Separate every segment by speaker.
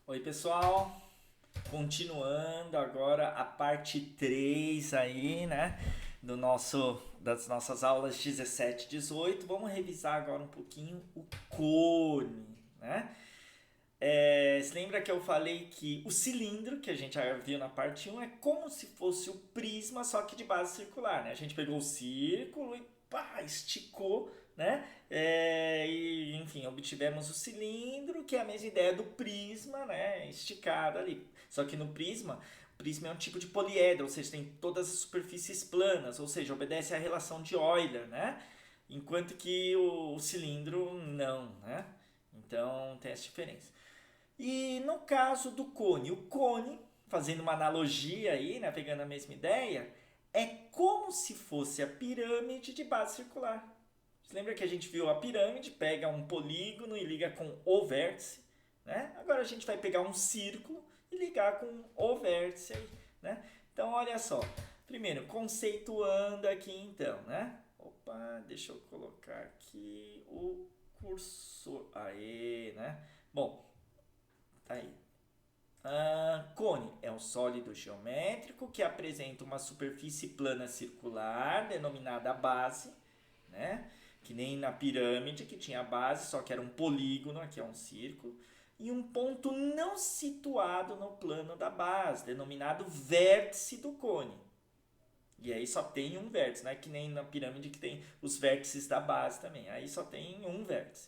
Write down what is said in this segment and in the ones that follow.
Speaker 1: Oi, pessoal. Continuando agora a parte 3 aí, né, das nossas aulas 17 e 18. Vamos revisar agora um pouquinho o cone, né? Se lembra que eu falei que o cilindro, que a gente já viu na parte um é como se fosse o prisma, só que de base circular, né? A gente pegou o círculo e pá, esticou, né? E, enfim, obtivemos o cilindro, que é a mesma ideia do prisma, né? Esticado ali. Só que no prisma, o prisma é um tipo de poliedro, ou seja, tem todas as superfícies planas, ou seja, obedece à relação de Euler, né? Enquanto que o cilindro não, né? Então tem essa diferença. E no caso do cone, o cone, fazendo uma analogia aí, né, pegando a mesma ideia, é como se fosse a pirâmide de base circular. Você lembra que a gente viu a pirâmide, pega um polígono e liga com o vértice, né? Agora a gente vai pegar um círculo e ligar com o vértice aí, né? Então olha só. Primeiro, conceituando aqui então, né? Opa, deixa eu colocar aqui o cursor. Aê, né? Bom, tá aí. Cone é um sólido geométrico que apresenta uma superfície plana circular, denominada base, né? Que nem na pirâmide, que tinha base, só que era um polígono, aqui é um círculo, e um ponto não situado no plano da base, denominado vértice do cone. E aí só tem um vértice, não é que nem na pirâmide que tem os vértices da base também, aí só tem um vértice.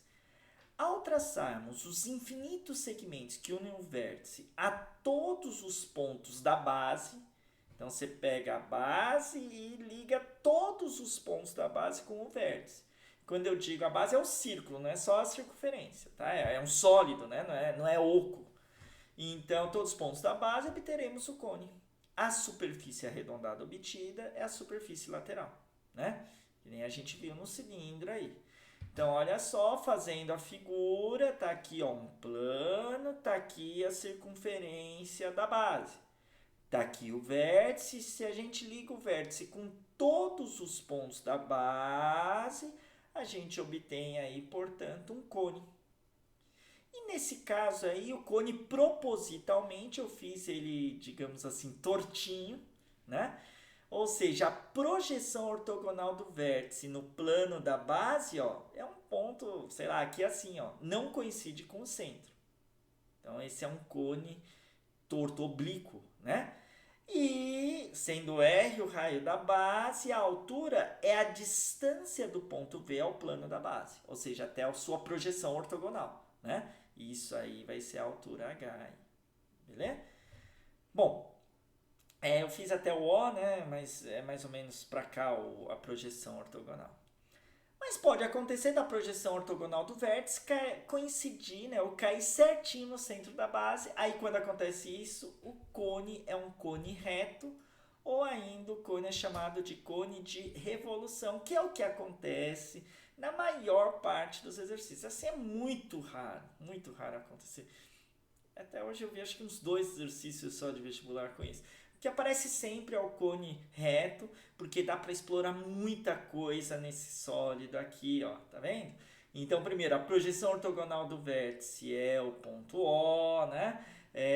Speaker 1: Ao traçarmos os infinitos segmentos que unem o vértice a todos os pontos da base, então você pega a base e liga todos os pontos da base com o vértice. Quando eu digo a base é o círculo, não é só a circunferência, tá? É um sólido, né? Não é oco. Então, todos os pontos da base obteremos o cone. A superfície arredondada obtida é a superfície lateral, né? Que nem a gente viu no cilindro aí. Então, olha só, fazendo a figura, tá aqui ó, um plano, tá aqui a circunferência da base. Tá aqui o vértice, se a gente liga o vértice com todos os pontos da base, a gente obtém aí, portanto, um cone. E nesse caso aí, o cone propositalmente eu fiz ele, digamos assim, tortinho, né? Ou seja, a projeção ortogonal do vértice no plano da base, ó, é um ponto, sei lá, aqui assim, ó, não coincide com o centro. Então esse é um cone torto oblíquo, né? E sendo R o raio da base, a altura é a distância do ponto V ao plano da base, ou seja, até a sua projeção ortogonal, né? Isso aí vai ser a altura H, beleza? Bom, eu fiz até o O, né? Mas é mais ou menos para cá a projeção ortogonal. Mas pode acontecer da projeção ortogonal do vértice coincidir, né, ou cair certinho no centro da base. Aí quando acontece isso, o cone é um cone reto, ou ainda o cone é chamado de cone de revolução, que é o que acontece na maior parte dos exercícios. Assim é muito raro acontecer. Até hoje eu vi acho que uns dois exercícios só de vestibular com isso. O que aparece sempre é o cone reto, porque dá para explorar muita coisa nesse sólido aqui, ó, tá vendo? Então, primeiro, a projeção ortogonal do vértice é o ponto O, né?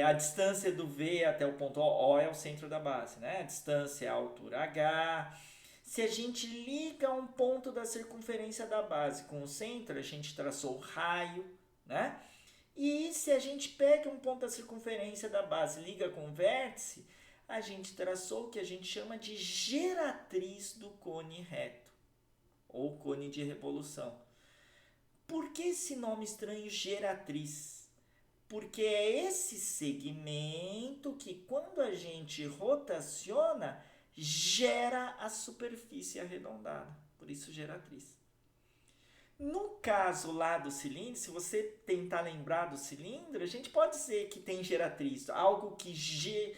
Speaker 1: A distância do V até o ponto O é o centro da base, né? A distância é a altura H. Se a gente liga um ponto da circunferência da base com o centro, a gente traçou o raio, né? E se a gente pega um ponto da circunferência da base e liga com o vértice, a gente traçou o que a gente chama de geratriz do cone reto, ou cone de revolução. Por que esse nome estranho geratriz? Porque é esse segmento que, quando a gente rotaciona, gera a superfície arredondada. Por isso, geratriz. No caso lá do cilindro, se você tentar lembrar do cilindro, a gente pode dizer que tem geratriz, algo que gira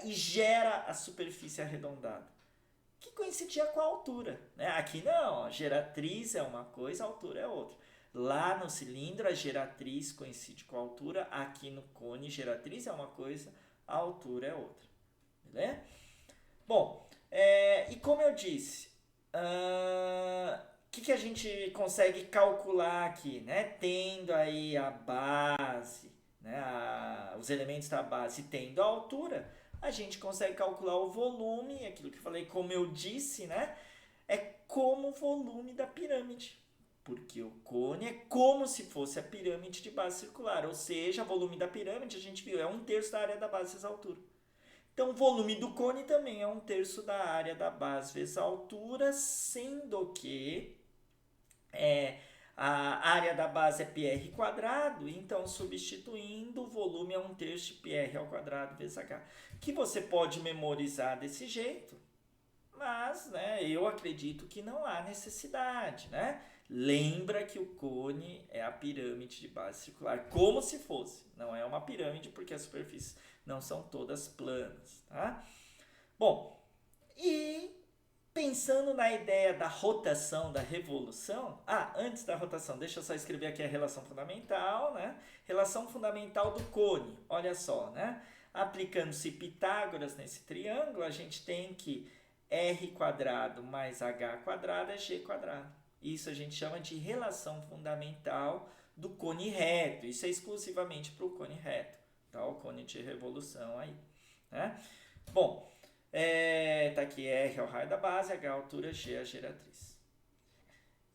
Speaker 1: e gera a superfície arredondada, que coincidia com a altura. Né? Aqui não, a geratriz é uma coisa, a altura é outra. Lá no cilindro, a geratriz coincide com a altura, aqui no cone, geratriz é uma coisa, a altura é outra. Beleza? Bom, e como eu disse, que a gente consegue calcular aqui, né? Tendo aí a base, né? os elementos da base tendo a altura, a gente consegue calcular o volume, aquilo que eu falei, como eu disse, né? É como o volume da pirâmide. Porque o cone é como se fosse a pirâmide de base circular, ou seja, o volume da pirâmide, a gente viu, é 1/3 da área da base vezes a altura. Então, o volume do cone também é 1/3 da área da base vezes a altura, sendo que a área da base é πr quadrado, então substituindo, o volume é 1/3 de πr ao quadrado vezes h, que você pode memorizar desse jeito, mas, né, eu acredito que não há necessidade, né? Lembra que o cone é a pirâmide de base circular, como se fosse. Não é uma pirâmide porque as superfícies não são todas planas, tá? Bom, e pensando na ideia da rotação, da revolução... antes da rotação, deixa eu só escrever aqui a relação fundamental, né? Relação fundamental do cone, olha só, né? Aplicando-se Pitágoras nesse triângulo, a gente tem que r² mais h² é g². Isso a gente chama de relação fundamental do cone reto. Isso é exclusivamente para o cone reto, tá? O cone de revolução aí, né? Bom, tá aqui R é o raio da base, H é a altura, G é a geratriz.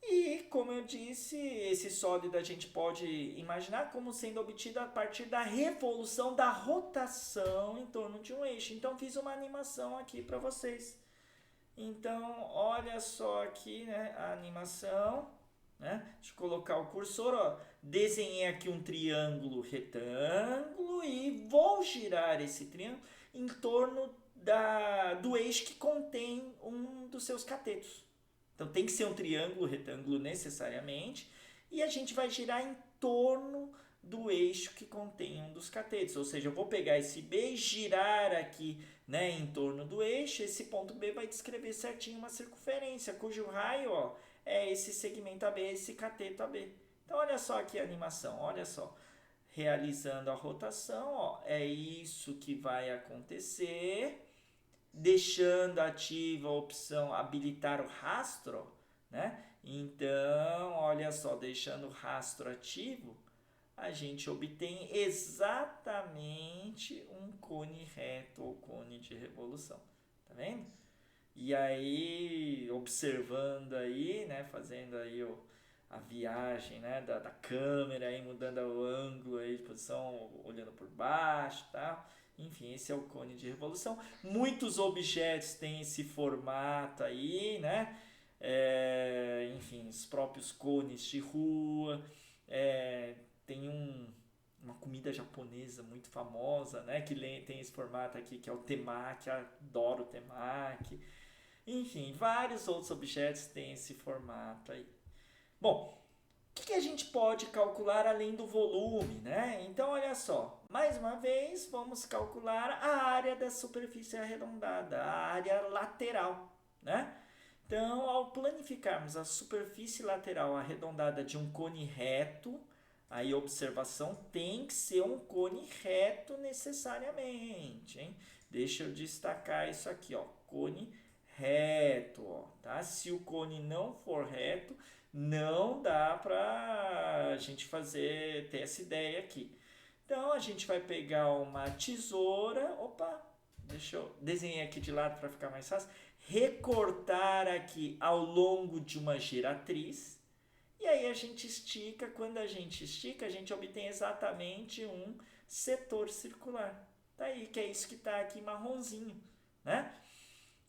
Speaker 1: E, como eu disse, esse sólido a gente pode imaginar como sendo obtido a partir da revolução da rotação em torno de um eixo. Então, fiz uma animação aqui para vocês. Então, olha só aqui, né, a animação, né? Deixa eu colocar o cursor, ó. Desenhei aqui um triângulo retângulo e vou girar esse triângulo em torno do eixo que contém um dos seus catetos. Então, tem que ser um triângulo retângulo necessariamente, e a gente vai girar em torno do eixo que contém um dos catetos. Ou seja, eu vou pegar esse B e girar aqui, né, em torno do eixo. Esse ponto B vai descrever certinho uma circunferência, cujo raio, ó, é esse segmento AB, esse cateto AB. Então, olha só aqui a animação, olha só. Realizando a rotação, ó, é isso que vai acontecer. Deixando ativa a opção habilitar o rastro, né? Então, olha só, deixando o rastro ativo, a gente obtém exatamente um cone reto ou cone de revolução, tá vendo? E aí, observando aí, né, fazendo aí a viagem, né, da câmera, aí mudando o ângulo aí de posição, olhando por baixo, tá? Enfim, esse é o cone de revolução. Muitos objetos têm esse formato aí, né? Enfim, os próprios cones de rua. Tem uma comida japonesa muito famosa, né? Que tem esse formato aqui, que é o temaki. Adoro o temaki. Enfim, vários outros objetos têm esse formato aí. Bom, o que a gente pode calcular além do volume, né? Então, olha só, mais uma vez, vamos calcular a área da superfície arredondada, a área lateral, né? Então, ao planificarmos a superfície lateral arredondada de um cone reto, aí a observação tem que ser um cone reto necessariamente, hein? Deixa eu destacar isso aqui, ó, cone reto, ó, tá? Se o cone não for reto, não dá para a gente ter essa ideia aqui. Então, a gente vai pegar uma tesoura, deixa eu desenhar aqui de lado para ficar mais fácil, recortar aqui ao longo de uma giratriz, e aí a gente estica. Quando a gente estica, a gente obtém exatamente um setor circular. Tá aí, que é isso que está aqui marronzinho, né?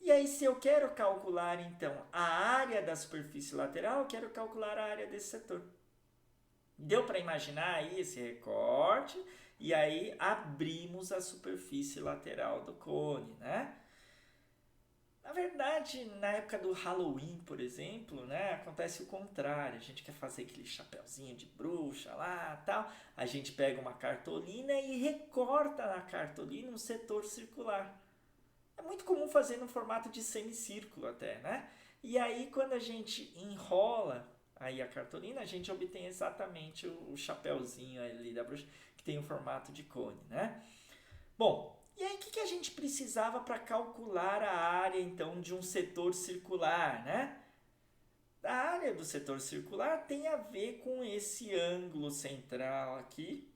Speaker 1: E aí, se eu quero calcular, então, a área da superfície lateral, eu quero calcular a área desse setor. Deu para imaginar aí esse recorte? E aí, abrimos a superfície lateral do cone, né? Na verdade, na época do Halloween, por exemplo, né, acontece o contrário. A gente quer fazer aquele chapeuzinho de bruxa lá, tal. A gente pega uma cartolina e recorta na cartolina um setor circular. É muito comum fazer no formato de semicírculo até, né? E aí, quando a gente enrola aí a cartolina, a gente obtém exatamente o chapeuzinho ali da bruxa, que tem o formato de cone, né? Bom, e aí o que a gente precisava para calcular a área, então, de um setor circular, né? A área do setor circular tem a ver com esse ângulo central aqui,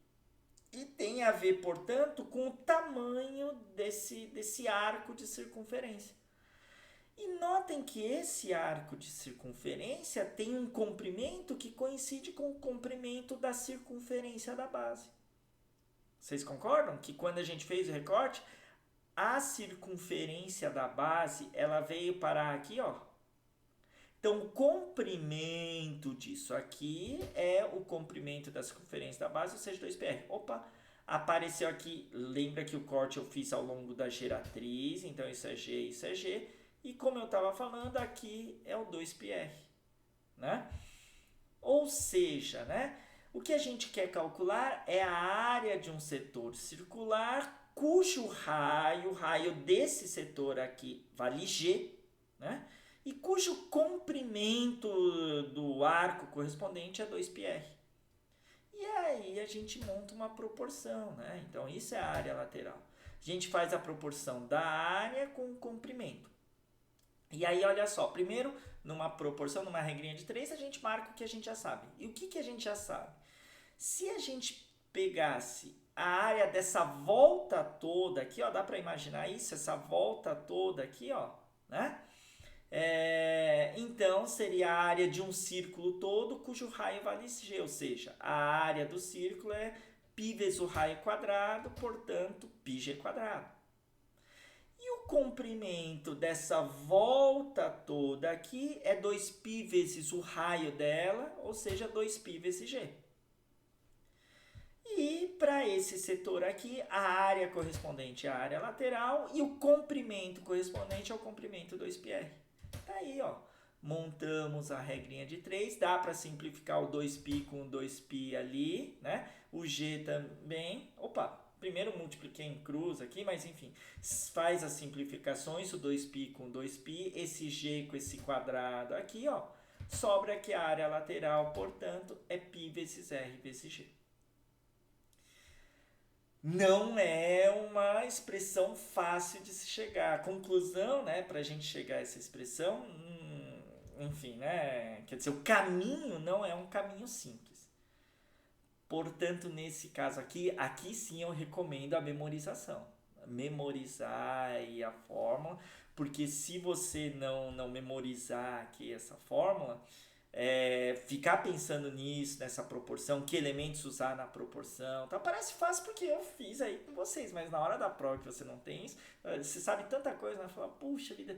Speaker 1: e tem tem a ver, portanto, com o tamanho desse arco de circunferência. E notem que esse arco de circunferência tem um comprimento que coincide com o comprimento da circunferência da base. Vocês concordam que quando a gente fez o recorte, a circunferência da base, ela veio parar aqui, ó. Então, o comprimento disso aqui é o comprimento da circunferência da base, ou seja, 2πr. Opa, apareceu aqui, lembra que o corte eu fiz ao longo da geratriz, então isso é G, isso é G. E como eu estava falando, aqui é o 2πr, né? Ou seja, né, o que a gente quer calcular é a área de um setor circular cujo raio, desse setor aqui vale G, né? E cujo comprimento do arco correspondente é 2πr. E aí a gente monta uma proporção, né? Então isso é a área lateral. A gente faz a proporção da área com o comprimento. E aí, olha só, primeiro, numa proporção, numa regrinha de 3, a gente marca o que a gente já sabe. E o que a gente já sabe? Se a gente pegasse a área dessa volta toda aqui, ó, dá para imaginar isso? Essa volta toda aqui, ó, né? Então, seria a área de um círculo todo cujo raio vale G, ou seja, a área do círculo é π vezes o raio quadrado, portanto, πg quadrado. E o comprimento dessa volta toda aqui é 2π vezes o raio dela, ou seja, 2π vezes G. E para esse setor aqui, a área correspondente é a área lateral e o comprimento correspondente ao comprimento 2πr. Tá aí, ó. Montamos a regrinha de 3, dá para simplificar o 2π com o 2π ali, né? O G também. Opa! Primeiro multipliquei em cruz aqui, mas enfim, faz as simplificações, o 2π com 2π, esse G com esse quadrado aqui, ó, sobra que a área lateral, portanto, é π vezes R vezes G. Não é uma expressão fácil de se chegar. A conclusão, né, para a gente chegar a essa expressão, enfim, né, quer dizer, o caminho não é um caminho simples. Portanto, nesse caso aqui sim eu recomendo a memorização. Memorizar aí a fórmula, porque se você não memorizar aqui essa fórmula, ficar pensando nisso, nessa proporção, que elementos usar na proporção, tá? Parece fácil porque eu fiz aí com vocês, mas na hora da prova que você não tem isso, você sabe tanta coisa, né? Fala, puxa vida,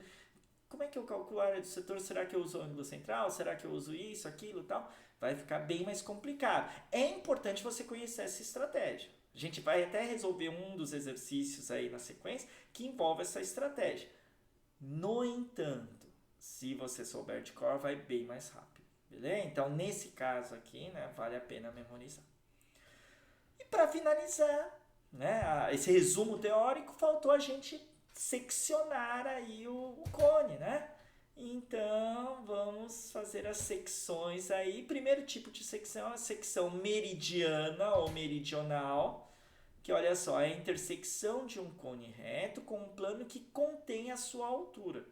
Speaker 1: como é que eu calculo a área do setor? Será que eu uso o ângulo central? Será que eu uso isso, aquilo e tal? Vai ficar bem mais complicado. É importante você conhecer essa estratégia. A gente vai até resolver um dos exercícios aí na sequência que envolve essa estratégia. No entanto, se você souber de cor, vai bem mais rápido. Beleza? Então, nesse caso aqui, né, vale a pena memorizar. E para finalizar, né, esse resumo teórico, faltou a gente seccionar aí o cone, né? Então, vamos fazer as secções aí. Primeiro tipo de secção é a secção meridiana ou meridional, que olha só, é a intersecção de um cone reto com um plano que contém a sua altura.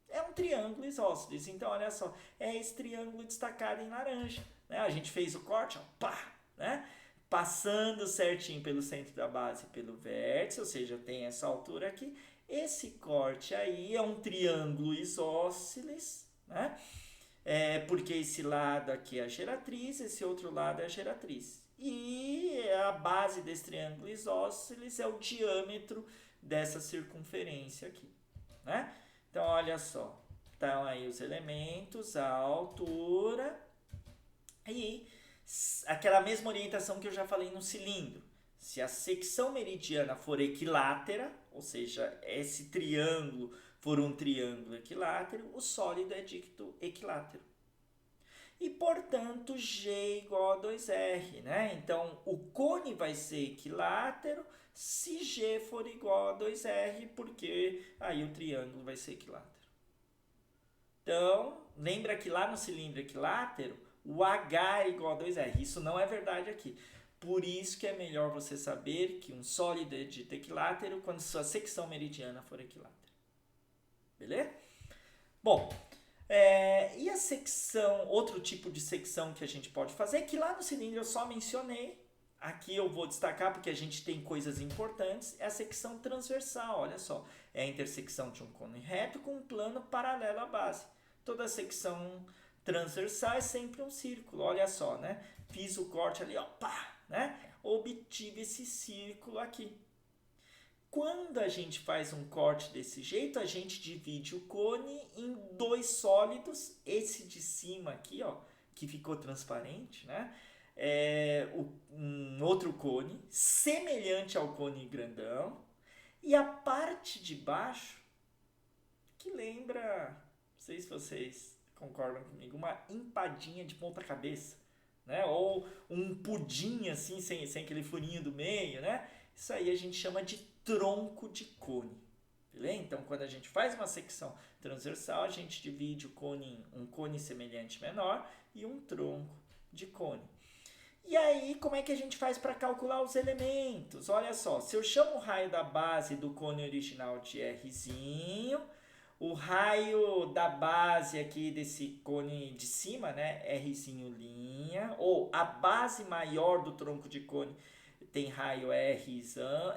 Speaker 1: É um triângulo isósceles, então olha só, é esse triângulo destacado em laranja, né? A gente fez o corte, ó, pá, né? Passando certinho pelo centro da base e pelo vértice, ou seja, tem essa altura aqui. Esse corte aí é um triângulo isósceles, né? Porque esse lado aqui é a geratriz, esse outro lado é a geratriz. E a base desse triângulo isósceles é o diâmetro dessa circunferência aqui, né? Então, olha só, estão aí os elementos, a altura e aquela mesma orientação que eu já falei no cilindro. Se a secção meridiana for equilátera, ou seja, esse triângulo for um triângulo equilátero, o sólido é dito equilátero. E, portanto, G igual a 2R, né? Então, o cone vai ser equilátero se G for igual a 2R, porque aí o triângulo vai ser equilátero. Então, lembra que lá no cilindro equilátero, o H é igual a 2R. Isso não é verdade aqui. Por isso que é melhor você saber que um sólido é dito equilátero quando sua secção meridiana for equilátera. Beleza? Bom, e a secção, outro tipo de secção que a gente pode fazer, que lá no cilindro eu só mencionei, aqui eu vou destacar porque a gente tem coisas importantes, é a secção transversal, olha só. É a intersecção de um cone reto com um plano paralelo à base. Toda secção transversal é sempre um círculo, olha só, né? Fiz o corte ali, ó, pá, né? Obtive esse círculo aqui. Quando a gente faz um corte desse jeito, a gente divide o cone em dois sólidos. Esse de cima aqui, ó, que ficou transparente, né? Um outro cone, semelhante ao cone grandão. E a parte de baixo, que lembra, não sei se vocês concordam comigo, uma empadinha de ponta cabeça, né? Ou um pudim assim, sem aquele furinho do meio, né? Isso aí a gente chama de tronco de cone. Beleza? Então, quando a gente faz uma secção transversal, a gente divide o cone em um cone semelhante menor e um tronco de cone. E aí, como é que a gente faz para calcular os elementos? Olha só, se eu chamo o raio da base do cone original de Rzinho, o raio da base aqui desse cone de cima, né, Rzinho linha, ou a base maior do tronco de cone tem raio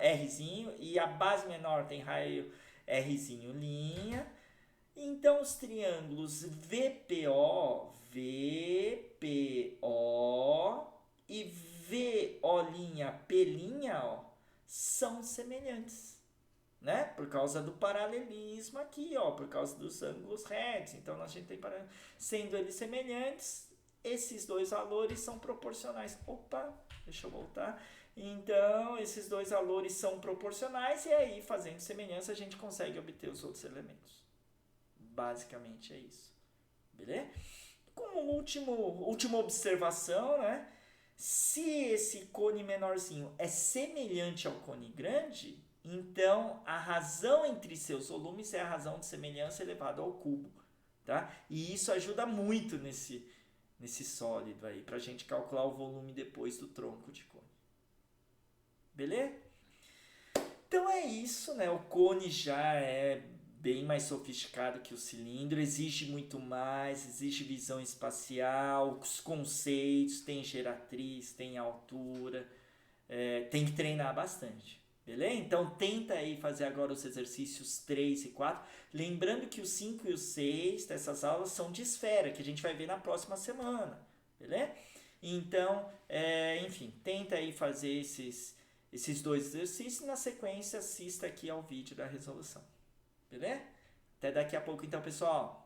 Speaker 1: Rzinho e a base menor tem raio Rzinho linha. Então, os triângulos VPO e VO'P', ó, são semelhantes, né? Por causa do paralelismo aqui, ó, por causa dos ângulos retos. Então, a gente tem sendo eles semelhantes, esses dois valores são proporcionais. Opa, deixa eu voltar. Então, esses dois valores são proporcionais e aí, fazendo semelhança, a gente consegue obter os outros elementos. Basicamente é isso. Beleza? Como última observação, né? Se esse cone menorzinho é semelhante ao cone grande, então a razão entre seus volumes é a razão de semelhança elevada ao cubo. Tá? E isso ajuda muito nesse sólido aí, para a gente calcular o volume depois do tronco de cone. Beleza? Então é isso, né? O cone já é bem mais sofisticado que o cilindro, exige muito mais, exige visão espacial, os conceitos, tem geratriz, tem altura, tem que treinar bastante, beleza? Então tenta aí fazer agora os exercícios 3 e 4, lembrando que os 5 e os 6 dessas aulas são de esfera, que a gente vai ver na próxima semana, beleza? Então, enfim, tenta aí fazer esses dois exercícios e na sequência assista aqui ao vídeo da resolução. Beleza? Até daqui a pouco então, pessoal.